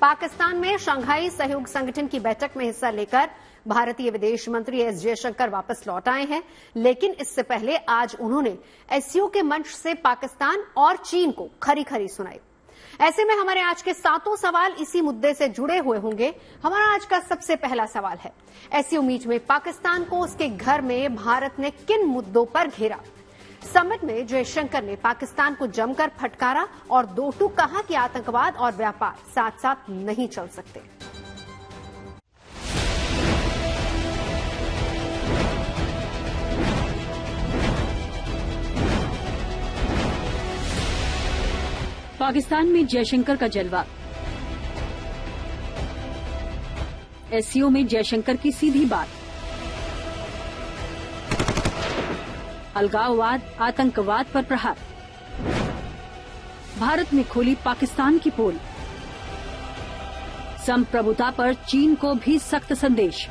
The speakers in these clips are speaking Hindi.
पाकिस्तान में शंघाई सहयोग संगठन की बैठक में हिस्सा लेकर भारतीय विदेश मंत्री एस जयशंकर वापस लौट आए हैं, लेकिन इससे पहले आज उन्होंने एससीओ के मंच से पाकिस्तान और चीन को खरी खरी सुनाई। ऐसे में हमारे आज के सातों सवाल इसी मुद्दे से जुड़े हुए होंगे। हमारा आज का सबसे पहला सवाल है, एससीओ मीट में पाकिस्तान को उसके घर में भारत ने किन मुद्दों पर घेरा? समिट में जयशंकर ने पाकिस्तान को जमकर फटकारा और दो टूक कहा कि आतंकवाद और व्यापार साथ साथ नहीं चल सकते। पाकिस्तान में जयशंकर का जलवा। एससीओ में जयशंकर की सीधी बात। अलगाववाद, आतंकवाद पर प्रहार। भारत ने खोली पाकिस्तान की पोल। संप्रभुता पर चीन को भी सख्त संदेश।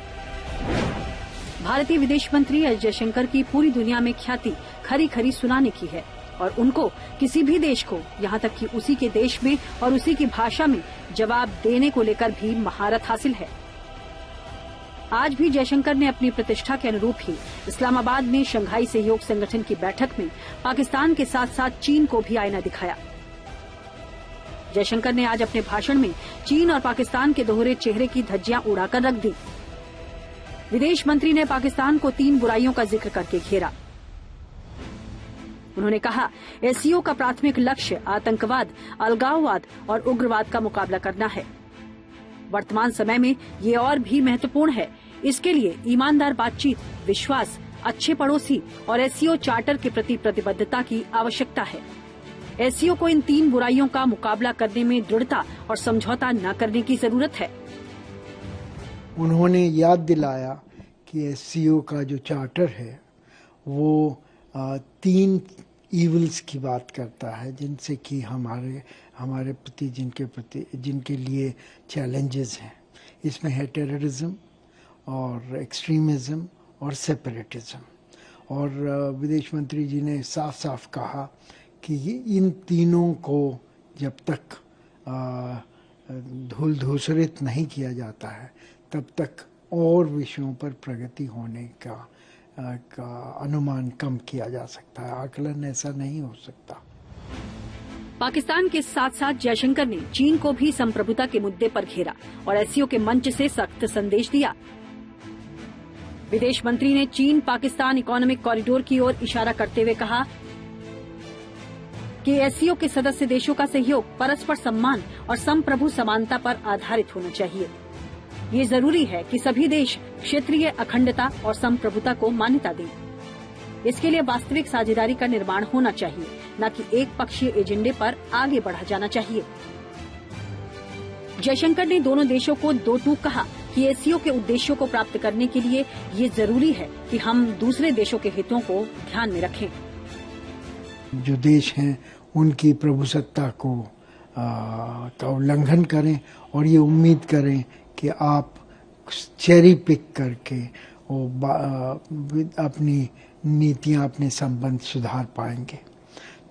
भारतीय विदेश मंत्री एस जयशंकर की पूरी दुनिया में ख्याति खरी खरी सुनाने की है और उनको किसी भी देश को, यहाँ तक कि उसी के देश में और उसी की भाषा में जवाब देने को लेकर भी महारत हासिल है। आज भी जयशंकर ने अपनी प्रतिष्ठा के अनुरूप ही इस्लामाबाद में शंघाई सहयोग संगठन की बैठक में पाकिस्तान के साथ साथ चीन को भी आईना दिखाया। जयशंकर ने आज अपने भाषण में चीन और पाकिस्तान के दोहरे चेहरे की धज्जियां उड़ाकर रख दी। विदेश मंत्री ने पाकिस्तान को 3 बुराइयों का जिक्र करके घेरा। उन्होंने कहा, एससीओ का प्राथमिक लक्ष्य आतंकवाद, अलगाववाद और उग्रवाद का मुकाबला करना है। वर्तमान समय में ये और भी महत्वपूर्ण है। इसके लिए ईमानदार बातचीत, विश्वास, अच्छे पड़ोसी और एससीओ चार्टर के प्रति प्रतिबद्धता की आवश्यकता है। एससीओ को इन 3 बुराइयों का मुकाबला करने में दृढ़ता और समझौता न करने की जरूरत है। उन्होंने याद दिलाया कि एससीओ का जो चार्टर है वो 3 इविल्स की बात करता है, जिनसे कि हमारे प्रति जिनके लिए चैलेंजेस हैं। इसमें है टेररिज्म और एक्सट्रीमिज्म और सेपरेटिज्म। और विदेश मंत्री जी ने साफ साफ कहा कि इन तीनों को जब तक धूल धूसरित नहीं किया जाता है तब तक और विषयों पर प्रगति होने का अनुमान कम किया जा सकता है। आकलन ऐसा नहीं हो सकता। पाकिस्तान के साथ साथ जयशंकर ने चीन को भी संप्रभुता के मुद्दे पर घेरा और एससीओ के मंच से सख्त संदेश दिया। विदेश मंत्री ने चीन पाकिस्तान इकोनॉमिक कॉरिडोर की ओर इशारा करते हुए कहा कि एससीओ के सदस्य देशों का सहयोग परस्पर सम्मान और संप्रभु समानता पर आधारित होना चाहिए। ये जरूरी है कि सभी देश क्षेत्रीय अखंडता और संप्रभुता को मान्यता दें। इसके लिए वास्तविक साझेदारी का निर्माण होना चाहिए, न कि एक पक्षीय एजेंडे पर आगे बढ़ा जाना चाहिए। जयशंकर ने दोनों देशों को दो टूक कहा कि एससीओ के उद्देश्यों को प्राप्त करने के लिए ये जरूरी है कि हम दूसरे देशों के हितों को ध्यान में रखें। जो देश हैं उनकी प्रभुसत्ता का उल्लंघन करें और ये उम्मीद करें कि आप चेरी पिक करके अपनी नीतियां, अपने संबंध सुधार पाएंगे।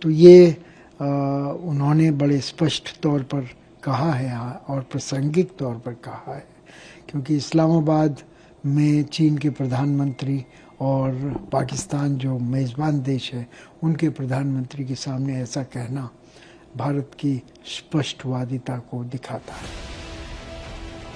तो ये उन्होंने बड़े स्पष्ट तौर पर कहा है और प्रासंगिक तौर पर कहा है, क्योंकि इस्लामाबाद में चीन के प्रधानमंत्री और पाकिस्तान जो मेज़बान देश है उनके प्रधानमंत्री के सामने ऐसा कहना भारत की स्पष्टवादिता को दिखाता है।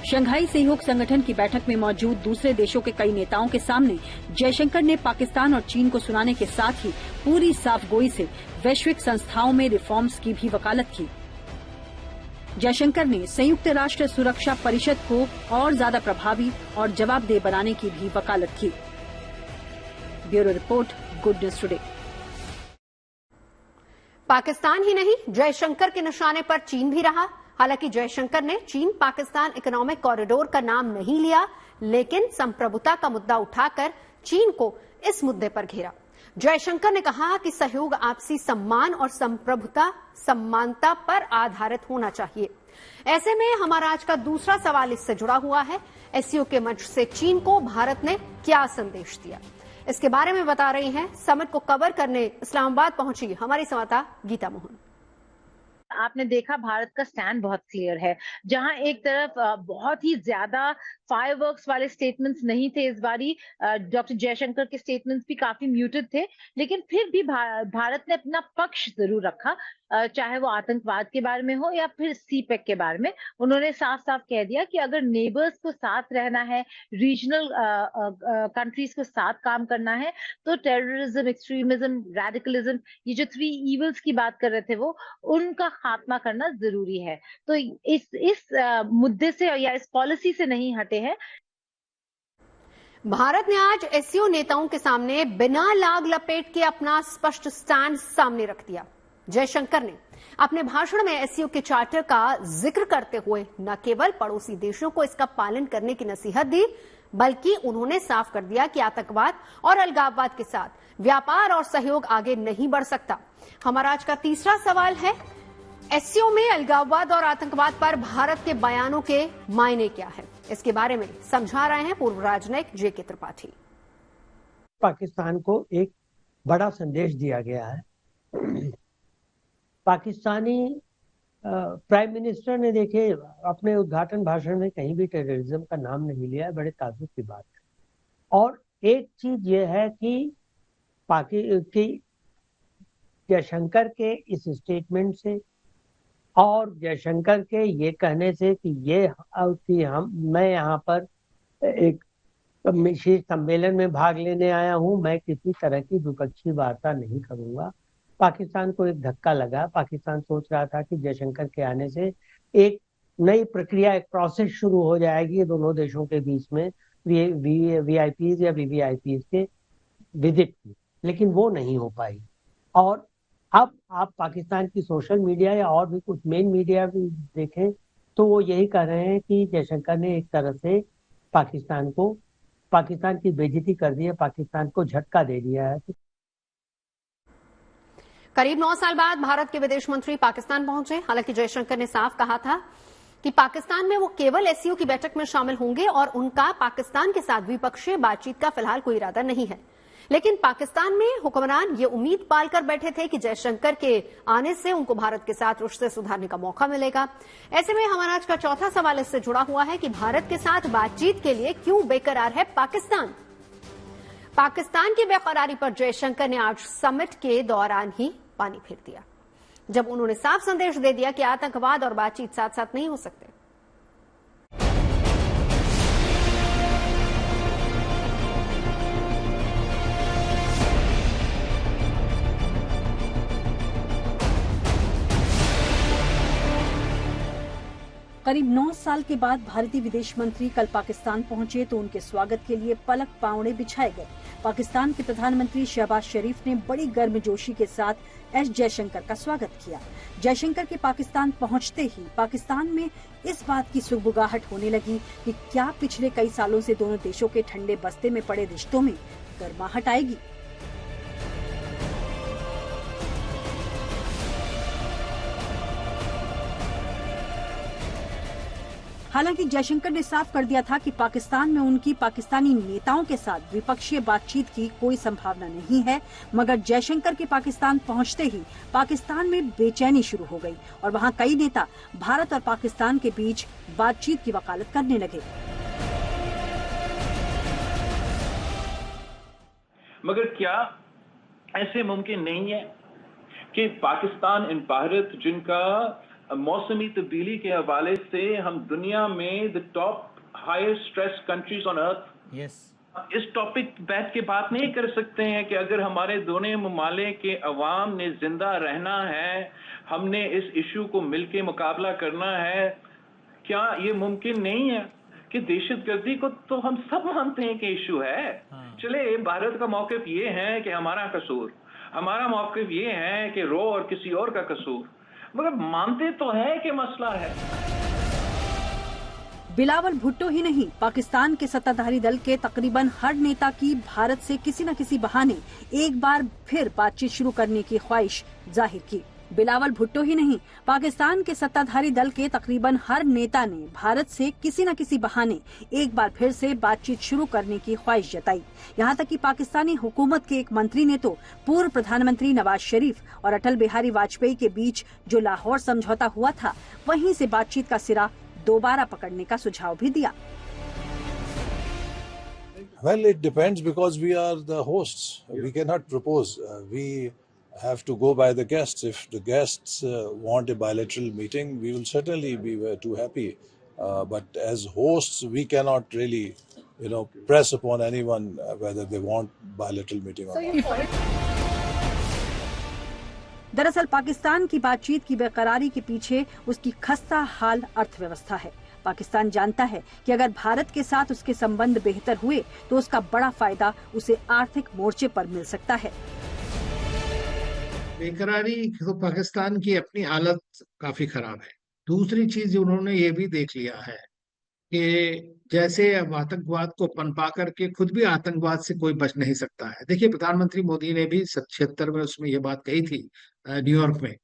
शंघाई सहयोग संगठन की बैठक में मौजूद दूसरे देशों के कई नेताओं के सामने जयशंकर ने पाकिस्तान और चीन को सुनाने के साथ ही पूरी साफगोई से वैश्विक संस्थाओं में रिफॉर्म्स की भी वकालत की। जयशंकर ने संयुक्त राष्ट्र सुरक्षा परिषद को और ज्यादा प्रभावी और जवाबदेह बनाने की भी वकालत की। Bureau report, good news today. Pakistan ही नहीं, जयशंकर के निशाने पर चीन भी रहा। हालांकि जयशंकर ने चीन पाकिस्तान इकोनॉमिक कॉरिडोर का नाम नहीं लिया, लेकिन संप्रभुता का मुद्दा उठाकर चीन को इस मुद्दे पर घेरा। जयशंकर ने कहा कि सहयोग आपसी सम्मान और संप्रभुता समानता पर आधारित होना चाहिए। ऐसे में हमारा आज का दूसरा सवाल इससे जुड़ा हुआ है, एससीओ के मंच से चीन को भारत ने क्या संदेश दिया? इसके बारे में बता रही हैं समिट को कवर करने इस्लामाबाद पहुंची हमारी संवाददाता गीता मोहन। आपने देखा भारत का स्टैंड बहुत क्लियर है। जहां एक तरफ बहुत ही ज्यादा फायरवर्क्स वाले स्टेटमेंट्स नहीं थे इस बारी, डॉक्टर जयशंकर के स्टेटमेंट्स भी काफी म्यूटेड थे, लेकिन फिर भी भारत ने अपना पक्ष जरूर रखा, चाहे वो आतंकवाद के बारे में हो या फिर सीपेक के बारे में। उन्होंने साफ साफ कह दिया कि अगर नेबर्स को साथ रहना है, रीजनल कंट्रीज को साथ काम करना है, तो टेररिज्म, एक्सट्रीमिज्म, रेडिकलिज्म, ये जो 3 इविल्स की बात कर रहे थे वो, उनका खात्मा करना जरूरी है। तो इस मुद्दे से या इस पॉलिसी से नहीं हटे हैं। भारत ने आज एससीओ नेताओं के सामने बिना लाग लपेट के अपना स्पष्ट स्टैंड सामने रख दिया। जयशंकर ने अपने भाषण में एससीओ के चार्टर का जिक्र करते हुए न केवल पड़ोसी देशों को इसका पालन करने की नसीहत दी, बल्कि उन्होंने साफ कर दिया कि आतंकवाद और अलगाववाद के साथ व्यापार और सहयोग आगे नहीं बढ़ सकता। हमारा आज का तीसरा सवाल है, एससीओ में अलगाववाद और आतंकवाद पर भारत के बयानों के मायने क्या है? इसके बारे में समझा रहे हैं पूर्व राजनयिक जेके त्रिपाठी। पाकिस्तान को एक बड़ा संदेश दिया गया है। पाकिस्तानी प्राइम मिनिस्टर ने देखे अपने उद्घाटन भाषण में कहीं भी टेररिज्म का नाम नहीं लिया है, बड़े ताज्जुब की बात है। और एक चीज ये है कि जयशंकर के इस स्टेटमेंट से और जयशंकर के ये कहने से कि मैं यहाँ पर एक शीर्ष सम्मेलन में भाग लेने आया हूँ, मैं किसी तरह की द्विपक्षीय वार्ता नहीं करूंगा, पाकिस्तान को एक धक्का लगा। पाकिस्तान सोच रहा था कि जयशंकर के आने से एक नई प्रक्रिया, एक प्रोसेस शुरू हो जाएगी दोनों देशों के बीच में वीआईपीज या वीवीआईपीज के विजिट की, लेकिन वो नहीं हो पाई। और अब आप पाकिस्तान की सोशल मीडिया या और भी कुछ मेन मीडिया भी देखें तो वो यही कह रहे हैं कि जयशंकर ने एक तरह से पाकिस्तान की बेइज्जती कर दी है, पाकिस्तान को झटका दे दिया है। करीब 9 साल बाद भारत के विदेश मंत्री पाकिस्तान पहुंचे। हालांकि जयशंकर ने साफ कहा था कि पाकिस्तान में वो केवल एससीओ की बैठक में शामिल होंगे और उनका पाकिस्तान के साथ द्विपक्षीय बातचीत का फिलहाल कोई इरादा नहीं है। लेकिन पाकिस्तान में हुक्मरान ये उम्मीद पालकर बैठे थे कि जयशंकर के आने से उनको भारत के साथ रिश्ते सुधारने का मौका मिलेगा। ऐसे में हमारा आज का चौथा सवाल इससे जुड़ा हुआ है कि भारत के साथ बातचीत के लिए क्यों बेकरार है पाकिस्तान? पाकिस्तान की बेकरारी पर जयशंकर ने आज समिट के दौरान ही पानी फेर दिया, जब उन्होंने साफ संदेश दे दिया कि आतंकवाद और बातचीत साथ साथ नहीं हो सकते। करीब 9 साल के बाद भारतीय विदेश मंत्री कल पाकिस्तान पहुंचे तो उनके स्वागत के लिए पलक पावड़े बिछाए गए। पाकिस्तान के प्रधानमंत्री शहबाज शरीफ ने बड़ी गर्मजोशी के साथ एस जयशंकर का स्वागत किया। जयशंकर के पाकिस्तान पहुंचते ही पाकिस्तान में इस बात की सुगबुगाहट होने लगी कि क्या पिछले कई सालों से दोनों देशों के ठंडे बस्ते में पड़े रिश्तों में गर्माहट आएगी। हालांकि जयशंकर ने साफ कर दिया था कि पाकिस्तान में उनकी पाकिस्तानी नेताओं के साथ द्विपक्षीय बातचीत की कोई संभावना नहीं है, मगर जयशंकर के पाकिस्तान पहुंचते ही पाकिस्तान में बेचैनी शुरू हो गई और वहां कई नेता भारत और पाकिस्तान के बीच बातचीत की वकालत करने लगे। मगर क्या ऐसे मुमकिन नहीं है कि पाकिस्तान एंड भारत, जिनका मौसमी तब्दीली के हवाले से हम दुनिया में the top highest stress countries on earth, इस टॉपिक बैठ के बात नहीं कर सकते हैं कि अगर हमारे दोनों ममालिक के अवाम ने जिंदा रहना है, हमने इस इशू को मिलके मुकाबला करना है। क्या ये मुमकिन नहीं है कि दहशतगर्दी को तो हम सब मानते हैं कि इशू है। चले, भारत का मौक़िफ़ ये है कि हमारा कसूर, हमारा मौक़िफ़ ये है कि रो और किसी और का कसूर, मगर मानते तो है कि मसला है। बिलावल भुट्टो ही नहीं, पाकिस्तान के सत्ताधारी दल के तकरीबन हर नेता की भारत से किसी न किसी बहाने एक बार फिर बातचीत शुरू करने की ख्वाहिश जाहिर की। बिलावल भुट्टो ही नहीं, पाकिस्तान के सत्ताधारी दल के तकरीबन हर नेता ने भारत से किसी न किसी बहाने एक बार फिर से बातचीत शुरू करने की ख्वाहिश जताई। यहाँ तक कि पाकिस्तानी हुकूमत के एक मंत्री ने तो पूर्व प्रधानमंत्री नवाज शरीफ और अटल बिहारी वाजपेयी के बीच जो लाहौर समझौता हुआ था, वहीं से बातचीत का सिरा दोबारा पकड़ने का सुझाव भी दिया। Well, it depends because we are the hosts. We cannot propose. We have to go by the guests. If the guests want a bilateral meeting, we will certainly be too happy. But as hosts, we cannot really, press upon anyone whether they want bilateral meeting or not. दरअसल पाकिस्तान की बातचीत की बेकरारी के पीछे उसकी खस्ता हाल अर्थव्यवस्था है। पाकिस्तान जानता है कि अगर भारत के साथ उसके संबंध बेहतर हुए तो उसका बड़ा फायदा उसे आर्थिक मोर्चे पर मिल सकता है। बेकरारी तो पाकिस्तान की अपनी हालत काफी खराब है। दूसरी चीज उन्होंने ये भी देख लिया है कि जैसे अब आतंकवाद को पनपा करके खुद भी आतंकवाद से कोई बच नहीं सकता है। देखिए, प्रधानमंत्री मोदी ने भी 76 में उसमें ये बात कही थी न्यूयॉर्क में।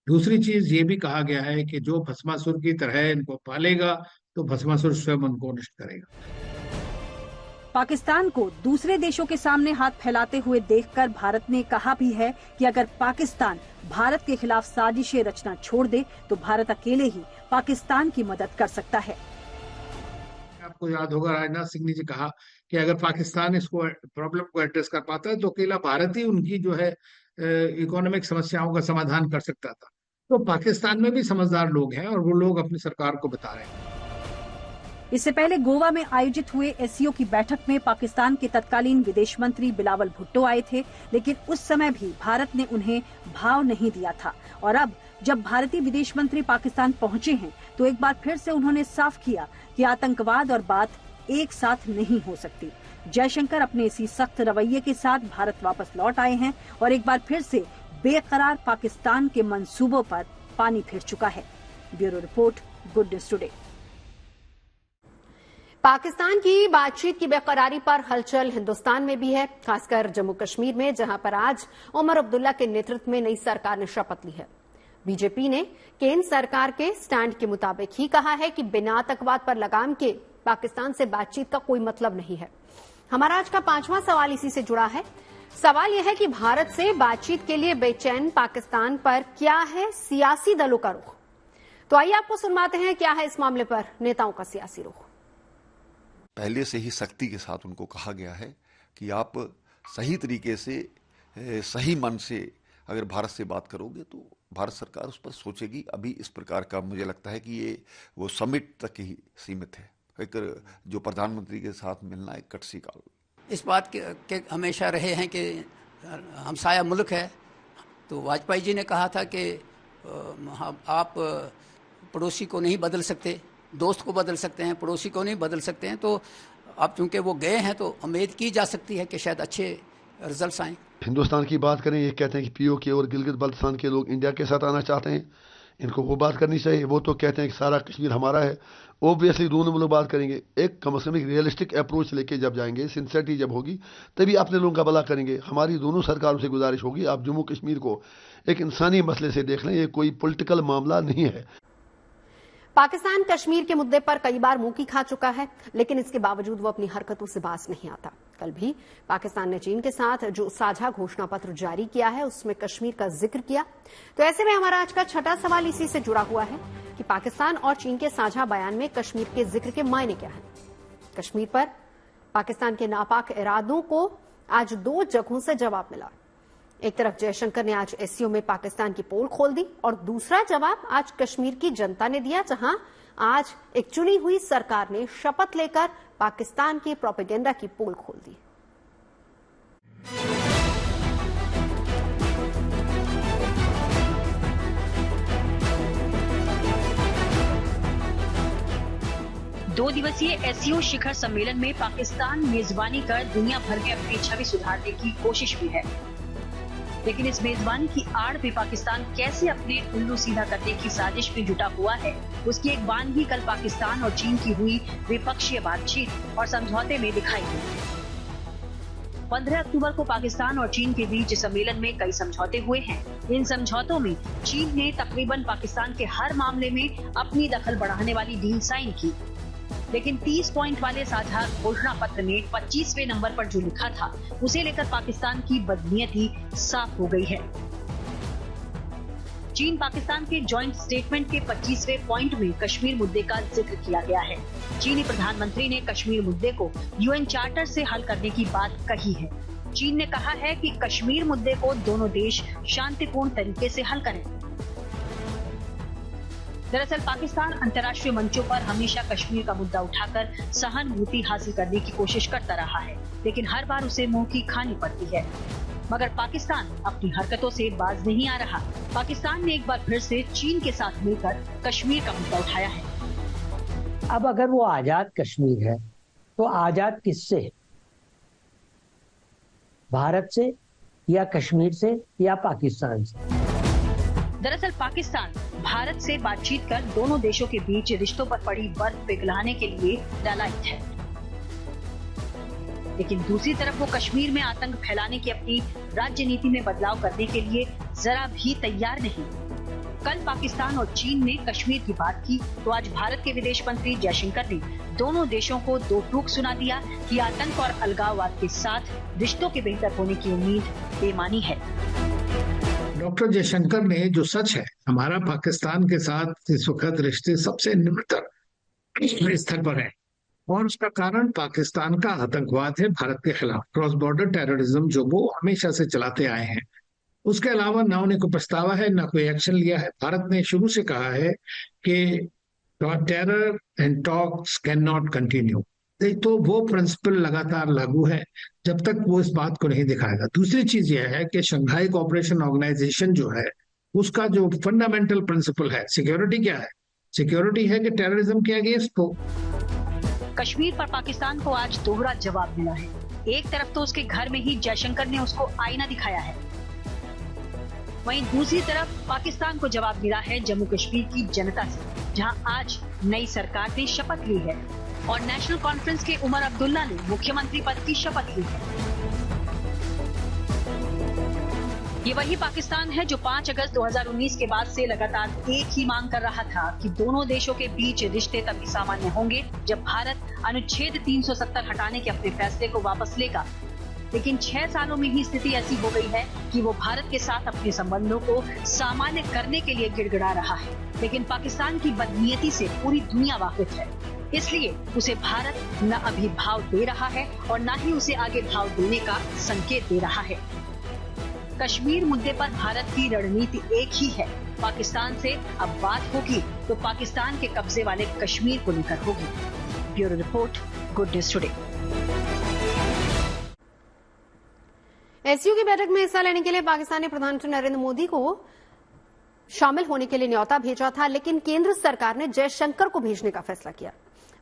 दूसरी चीज ये भी कहा गया है कि जो भस्मासुर की तरह इनको पालेगा तो भस्मासुर स्वयं उनको नष्ट करेगा। पाकिस्तान को दूसरे देशों के सामने हाथ फैलाते हुए देखकर भारत ने कहा भी है कि अगर पाकिस्तान भारत के खिलाफ साजिशें रचना छोड़ दे तो भारत अकेले ही पाकिस्तान की मदद कर सकता है। आपको याद होगा राजनाथ सिंह ने जी कहा कि अगर पाकिस्तान इसको प्रॉब्लम को एड्रेस कर पाता है तो अकेला भारत ही उनकी जो है इकोनॉमिक समस्याओं का समाधान कर सकता था। तो पाकिस्तान में भी समझदार लोग हैं और वो लोग अपनी सरकार को बता रहे हैं। इससे पहले गोवा में आयोजित हुए एससीओ की बैठक में पाकिस्तान के तत्कालीन विदेश मंत्री बिलावल भुट्टो आए थे, लेकिन उस समय भी भारत ने उन्हें भाव नहीं दिया था। और अब जब भारतीय विदेश मंत्री पाकिस्तान पहुंचे हैं तो एक बार फिर से उन्होंने साफ किया कि आतंकवाद और बात एक साथ नहीं हो सकती। जयशंकर अपने इसी सख्त रवैये के साथ भारत वापस लौट आए हैं और एक बार फिर से बेकरार पाकिस्तान के मंसूबों पर पानी फिर चुका है। Bureau report, good news today. Pakistan की बातचीत की बेकरारी पर हलचल हिंदुस्तान में भी है, खासकर जम्मू कश्मीर में, जहां पर आज उमर अब्दुल्ला के नेतृत्व में नई सरकार ने शपथ ली है। बीजेपी ने केंद्र सरकार के स्टैंड के मुताबिक ही कहा है कि बिना आतंकवाद पर लगाम के पाकिस्तान से बातचीत का कोई मतलब नहीं है। हमारा आज का 5वां सवाल इसी से जुड़ा है। सवाल यह है कि भारत से बातचीत के लिए बेचैन पाकिस्तान पर क्या है सियासी दलों का रुख। तो आइए आपको सुनवाते हैं क्या है इस मामले पर नेताओं का सियासी रुख। पहले से ही सख्ती के साथ उनको कहा गया है कि आप सही तरीके से, सही मन से अगर भारत से बात करोगे तो भारत सरकार उस पर सोचेगी। अभी इस प्रकार का मुझे लगता है कि ये वो समिट तक ही सीमित है। एक जो प्रधानमंत्री के साथ मिलना एक कटसी काल। इस बात के हमेशा रहे हैं कि हमसाया मुल्क है, तो वाजपेयी जी ने कहा था कि आप पड़ोसी को नहीं बदल सकते, दोस्त को बदल सकते हैं, पड़ोसी को नहीं बदल सकते हैं। तो अब चूंकि वो गए हैं तो उम्मीद की जा सकती है कि शायद अच्छे रिजल्ट्स आएँ। हिंदुस्तान की बात करें, ये कहते हैं कि पीओके और गिलगित बल्तिस्तान के लोग इंडिया के साथ आना चाहते हैं, इनको वो बात करनी चाहिए। वो तो कहते हैं कि सारा कश्मीर हमारा है। ओब्वियसली दोनों लोग बात करेंगे, एक कम से कम एक रियलिस्टिक अप्रोच लेके जब जाएंगे, सिंसियरिटी जब होगी तभी अपने लोगों का भला करेंगे। हमारी दोनों सरकारों से गुजारिश होगी, आप जम्मू कश्मीर को एक इंसानी मसले से देख लें, ये कोई पॉलिटिकल मामला नहीं है। पाकिस्तान कश्मीर के मुद्दे पर कई बार मुंह की खा चुका है, लेकिन इसके बावजूद वो अपनी हरकतों से बाज नहीं आता। कल भी पाकिस्तान ने चीन के साथ जो साझा घोषणा पत्र जारी किया है उसमें कश्मीर का जिक्र किया। तो ऐसे में हमारा आज का 6वां सवाल इसी से जुड़ा हुआ है कि पाकिस्तान और चीन के साझा बयान में कश्मीर के जिक्र के मायने क्या है। कश्मीर पर पाकिस्तान के नापाक इरादों को आज 2 जगहों से जवाब मिला। एक तरफ जयशंकर ने आज एससीओ में पाकिस्तान की पोल खोल दी और दूसरा जवाब आज कश्मीर की जनता ने दिया, जहां आज एक चुनी हुई सरकार ने शपथ लेकर पाकिस्तान की प्रोपेगेंडा की पोल खोल दी। दो दिवसीय एससीओ शिखर सम्मेलन में पाकिस्तान मेजबानी कर दुनिया भर में अपनी छवि सुधारने की कोशिश भी है, लेकिन इस मेजबानी की आड़ में पाकिस्तान कैसे अपने उल्लू सीधा करने की साजिश में जुटा हुआ है, उसकी एक बानगी कल पाकिस्तान और चीन की हुई द्विपक्षीय बातचीत और समझौते में दिखाई दी। 15 अक्टूबर को पाकिस्तान और चीन के बीच सम्मेलन में कई समझौते हुए हैं। इन समझौतों में चीन ने तकरीबन पाकिस्तान के हर मामले में अपनी दखल बढ़ाने वाली डील साइन की, लेकिन 30 पॉइंट वाले साझा घोषणा पत्र में 25वें नंबर पर जो लिखा था उसे लेकर पाकिस्तान की बदनीयती साफ हो गई है। चीन पाकिस्तान के जॉइंट स्टेटमेंट के 25वें पॉइंट में कश्मीर मुद्दे का जिक्र किया गया है। चीनी प्रधानमंत्री ने कश्मीर मुद्दे को यूएन चार्टर से हल करने की बात कही है। चीन ने कहा है कि कश्मीर मुद्दे को दोनों देश शांतिपूर्ण तरीके से हल करें। दरअसल पाकिस्तान अंतर्राष्ट्रीय मंचों पर हमेशा कश्मीर का मुद्दा उठाकर सहानुभूति हासिल करने की कोशिश करता रहा है, लेकिन हर बार उसे मुंह की खानी पड़ती है। मगर पाकिस्तान अपनी हरकतों से बाज नहीं आ रहा। पाकिस्तान ने एक बार फिर से चीन के साथ मिलकर कश्मीर का मुद्दा उठाया है। अब अगर वो आजाद कश्मीर है तो आजाद किससे है? भारत से या कश्मीर से या पाकिस्तान से? दरअसल पाकिस्तान भारत से बातचीत कर दोनों देशों के बीच रिश्तों पर पड़ी बर्फ पिघलाने के लिए लालायित है, लेकिन दूसरी तरफ वो कश्मीर में आतंक फैलाने की अपनी राज्य नीति में बदलाव करने के लिए जरा भी तैयार नहीं। कल पाकिस्तान और चीन ने कश्मीर की बात की तो आज भारत के विदेश मंत्री जयशंकर ने दोनों देशों को दो टूक सुना दिया कि आतंक और अलगाववाद के साथ रिश्तों के बेहतर होने की उम्मीद बेमानी है। डॉक्टर जयशंकर ने जो सच है, हमारा पाकिस्तान के साथ इस वक्त रिश्ते सबसे निम्नतर स्तर पर है और उसका कारण पाकिस्तान का आतंकवाद है भारत के खिलाफ, क्रॉस बॉर्डर टेररिज्म जो वो हमेशा से चलाते आए हैं। उसके अलावा ना उन्हें कोई पछतावा है ना कोई एक्शन लिया है। भारत ने शुरू से कहा है कि terror and talks can not continue, तो वो प्रिंसिपल लगातार लागू है जब तक वो इस बात को नहीं दिखाएगा। दूसरी चीज यह है कि शंघाई कोऑपरेशन ऑर्गेनाइजेशन जो है उसका जो फंडामेंटल प्रिंसिपल है सिक्योरिटी क्या है? सिक्योरिटी है कि टेररिज्म के अगेंस्ट हो। कश्मीर पर पाकिस्तान को आज दोहरा जवाब मिला है। एक तरफ तो उसके घर में ही जयशंकर ने उसको आईना दिखाया है, वहीं दूसरी तरफ पाकिस्तान को जवाब मिला है जम्मू कश्मीर की जनता से, जहां आज नई सरकार ने शपथ ली है और नेशनल कॉन्फ्रेंस के उमर अब्दुल्ला ने मुख्यमंत्री पद की शपथ ली है। ये वही पाकिस्तान है जो 5 अगस्त 2019 के बाद से लगातार एक ही मांग कर रहा था कि दोनों देशों के बीच रिश्ते तभी सामान्य होंगे जब भारत अनुच्छेद 370 हटाने के अपने फैसले को वापस लेगा। लेकिन 6 सालों में ही स्थिति ऐसी हो गई है कि वो भारत के साथ अपने संबंधों को सामान्य करने के लिए गिड़गिड़ा रहा है। लेकिन पाकिस्तान की बदनीयती से पूरी दुनिया वाकिफ है, इसलिए उसे भारत न अभी भाव दे रहा है और न ही उसे आगे भाव देने का संकेत दे रहा है। कश्मीर मुद्दे पर भारत की रणनीति एक ही है। पाकिस्तान से अब बात होगी तो पाकिस्तान के कब्जे वाले कश्मीर को लेकर होगी। Bureau report, good news today. SCO की बैठक में हिस्सा लेने के लिए पाकिस्तान ने प्रधानमंत्री नरेंद्र मोदी को शामिल होने के लिए न्योता भेजा था, लेकिन केंद्र सरकार ने जयशंकर को भेजने का फैसला किया।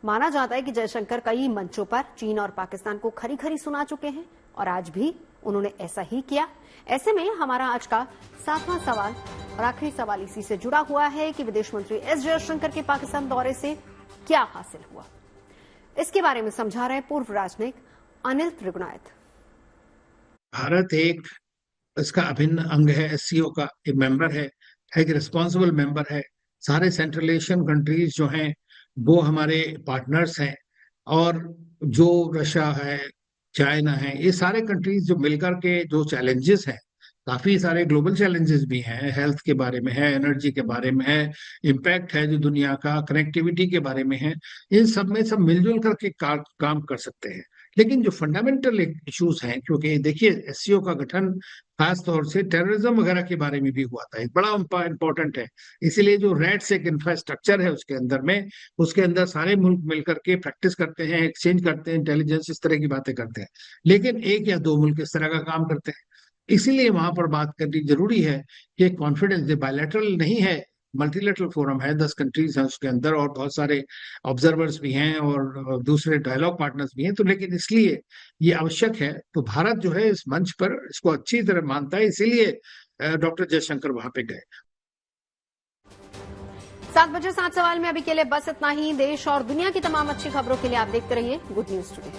माना जाता है कि जयशंकर कई मंचों पर चीन और पाकिस्तान को खरी खरी सुना चुके हैं और आज भी उन्होंने ऐसा ही किया। ऐसे में हमारा आज का 7वां सवाल और आखिरी सवाल इसी से जुड़ा हुआ है कि विदेश मंत्री एस जयशंकर के पाकिस्तान दौरे से क्या हासिल हुआ। इसके बारे में समझा रहे पूर्व राजनयिक अनिल त्रिगुणायत। भारत एक इसका अभिन्न अंग है, एससीओ का एक मेंबर है, एक रिस्पॉन्सिबल मेंबर है। सारे सेंट्रल एशियन कंट्रीज जो हैं वो हमारे पार्टनर्स हैं और जो रशिया है, चाइना है, ये सारे कंट्रीज जो मिलकर के जो चैलेंजेस हैं, काफी सारे ग्लोबल चैलेंजेस भी हैं, हेल्थ के बारे में है, एनर्जी के बारे में है, इम्पैक्ट है जो दुनिया का, कनेक्टिविटी के बारे में है, इन सब में सब मिलजुल करके काम कर सकते हैं। लेकिन जो फंडामेंटल इश्यूज हैं, क्योंकि देखिए एससीओ का गठन खास तौर से टेररिज्म वगैरह के बारे में भी हुआ था, एक बड़ा इंपॉर्टेंट है। इसीलिए जो रेट्स एक इंफ्रास्ट्रक्चर है उसके अंदर सारे मुल्क मिलकर के प्रैक्टिस करते हैं, एक्सचेंज करते हैं, इंटेलिजेंस इस तरह की बातें करते हैं, लेकिन एक या दो मुल्क इस तरह का काम करते हैं। इसीलिए वहां पर बात करनी जरूरी है कि कॉन्फिडेंस बायलैटरल नहीं है, मल्टीलेटरल फोरम है, 10 कंट्रीज हैं उसके अंदर और बहुत सारे ऑब्जर्वर्स भी हैं और दूसरे डायलॉग पार्टनर्स भी हैं। तो लेकिन इसलिए ये आवश्यक है, तो भारत जो है इस मंच पर इसको अच्छी तरह मानता है, इसीलिए डॉक्टर जयशंकर वहां पे गए। 7 बजे 7 सवाल में अभी के लिए बस इतना ही। देश और दुनिया की तमाम अच्छी खबरों के लिए आप देखते रहिए गुड न्यूज टुडे।